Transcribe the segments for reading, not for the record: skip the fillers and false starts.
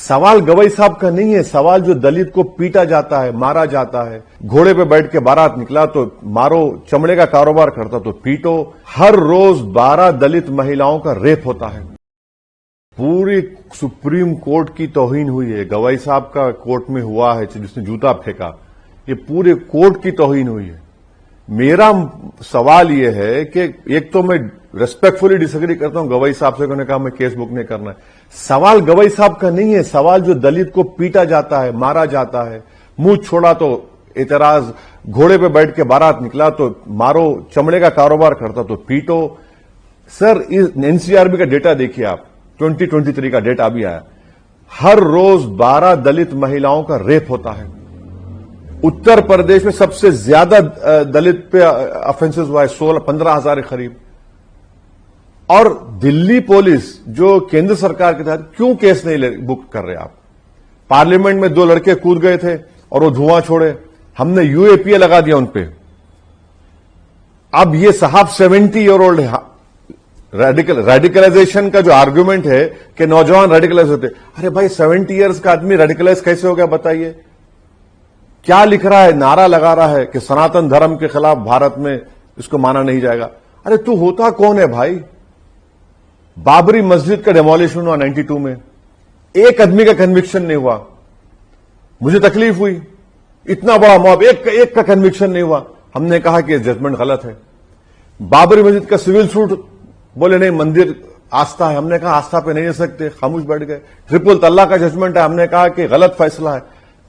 سوال گوئی صاحب کا نہیں ہے، سوال جو دلت کو پیٹا جاتا ہے، مارا جاتا ہے، گھوڑے پہ بیٹھ کے بارات نکلا تو مارو، چمڑے کا کاروبار کرتا تو پیٹو، ہر روز 12 دلت مہیلاؤں کا ریپ ہوتا ہے. پوری سپریم کورٹ کی توہین ہوئی ہے. گوائی صاحب کا کورٹ میں ہوا ہے جس نے جوتا پھینکا، یہ پورے کورٹ کی توہین ہوئی ہے. میرا سوال یہ ہے کہ ایک تو میں ریسپیکٹفلی ڈس ایگری کرتا ہوں گوائی صاحب سے، انہوں نے کہا میں کیس بک نہیں کرنا ہے. سوال گوائی صاحب کا نہیں ہے، سوال جو دلت کو پیٹا جاتا ہے، مارا جاتا ہے، منہ چھوڑا تو اعتراض، گھوڑے پہ بیٹھ کے بارات نکلا تو مارو، چمڑے کا کاروبار کرتا تو پیٹو. سر NCRB کا ڈیٹا دیکھیے آپ، 2023 کا ڈیٹا ابھی آیا، ہر روز 12 دلت مہیلاؤں کا ریپ ہوتا ہے. اتر پردیش میں سب سے زیادہ دلت پہ افینسز ہوا ہے، 15,000 کے قریب. اور دلی پولیس جو کیندر سرکار کے تحت کیوں کیس نہیں بک کر رہے آپ؟ پارلیمنٹ میں 2 لڑکے کود گئے تھے اور وہ دھواں چھوڑے، ہم نے UAPA لگا دیا ان پہ. اب یہ صاحب 70 ایئر اولڈ ہے. ریڈیکلائزیشن کا جو آرگومنٹ ہے کہ نوجوان ریڈیکلائز ہوتے، ارے بھائی 70 ایئرز کا آدمی ریڈیکلائز کیسے ہو گیا بتائیے؟ کیا لکھ رہا ہے؟ نعرہ لگا رہا ہے کہ سناتن دھرم کے خلاف بھارت میں اس کو مانا نہیں جائے گا. ارے تو ہوتا کون ہے بھائی؟ بابری مسجد کا ڈیمولیشن ہوا 92 میں، ایک آدمی کا کنوکشن نہیں ہوا. مجھے تکلیف ہوئی، اتنا بڑا موب، ایک کا کنوکشن نہیں ہوا. ہم نے کہا کہ ججمنٹ غلط ہے. بابری مسجد کا سول سوٹ، بولے نہیں مندر آستھا ہے. ہم نے کہا آستھا پہ نہیں رہ سکتے، خاموش بیٹھ گئے. ٹرپل طلاق کا ججمنٹ ہے، ہم نے کہا کہ غلط فیصلہ ہے.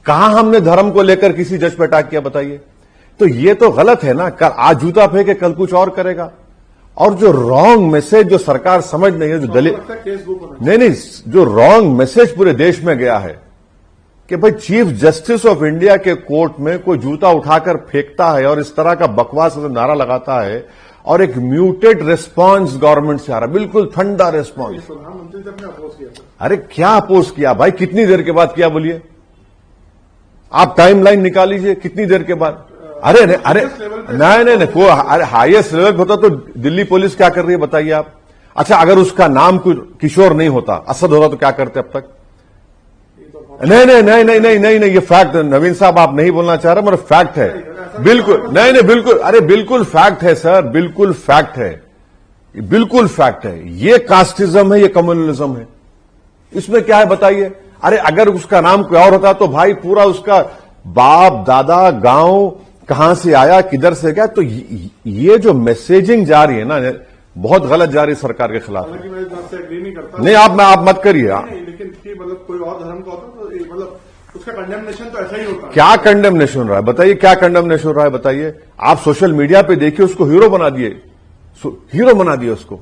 کہاں ہم نے دھرم کو لے کر کسی جج پہ اٹیک کیا بتائیے؟ تو یہ تو غلط ہے نا. آج جوتا پھینکے کل کچھ اور کرے گا. اور جو رانگ میسج جو سرکار سمجھ نہیں ہے، جو نہیں جو رانگ میسج پورے دیش میں گیا ہے کہ بھائی چیف جسٹس آف انڈیا کے کورٹ میں کوئی جوتا اٹھا کر پھینکتا ہے اور اس طرح کا بکواس نعرہ لگاتا ہے، اور ایک میوٹیڈ ریسپانس گورنمنٹ سے آ رہا، بالکل ٹھنڈا ریسپانس. ارے کیا اپوز کیا بھائی؟ کتنی دیر کے بعد کیا بولیے؟ آپ ٹائم لائن نکال لیجیے کتنی دیر کے بعد. ارے نہیں کوئی ہائیسٹ لیول پہ ہوتا تو دلی پولیس کیا کر رہی ہے بتائیے آپ؟ اچھا اگر اس کا نام کشور نہیں ہوتا، اسد ہوتا تو کیا کرتے اب تک؟ نہیں یہ فیکٹ. نوین صاحب آپ نہیں بولنا چاہ رہے مگر فیکٹ ہے. بالکل نہیں بالکل، ارے بالکل فیکٹ ہے سر، بالکل فیکٹ ہے، بالکل فیکٹ ہے. یہ کاسٹزم ہے، یہ کمیونلزم ہے. اس میں کیا ہے بتائیے؟ ارے اگر اس کا نام کوئی اور ہوتا تو بھائی پورا اس کا باپ دادا گاؤں کہاں سے آیا کدھر سے گیا. تو یہ جو میسیجنگ جا رہی ہے نا بہت غلط جا رہی ہے سرکار کے خلاف. نہیں آپ مت کریے. لیکن مطلب کوئی اور دھرم کا ہوتا تو مطلب اس کا کنڈیمنیشن تو ایسا ہی ہوتا ہے. کیا کنڈیمنیشن ہو رہا ہے بتائیے؟ کیا کنڈیمنیشن ہو رہا ہے بتائیے؟ آپ سوشل میڈیا پہ دیکھیے، اس کو ہیرو بنا دیے، اس کو.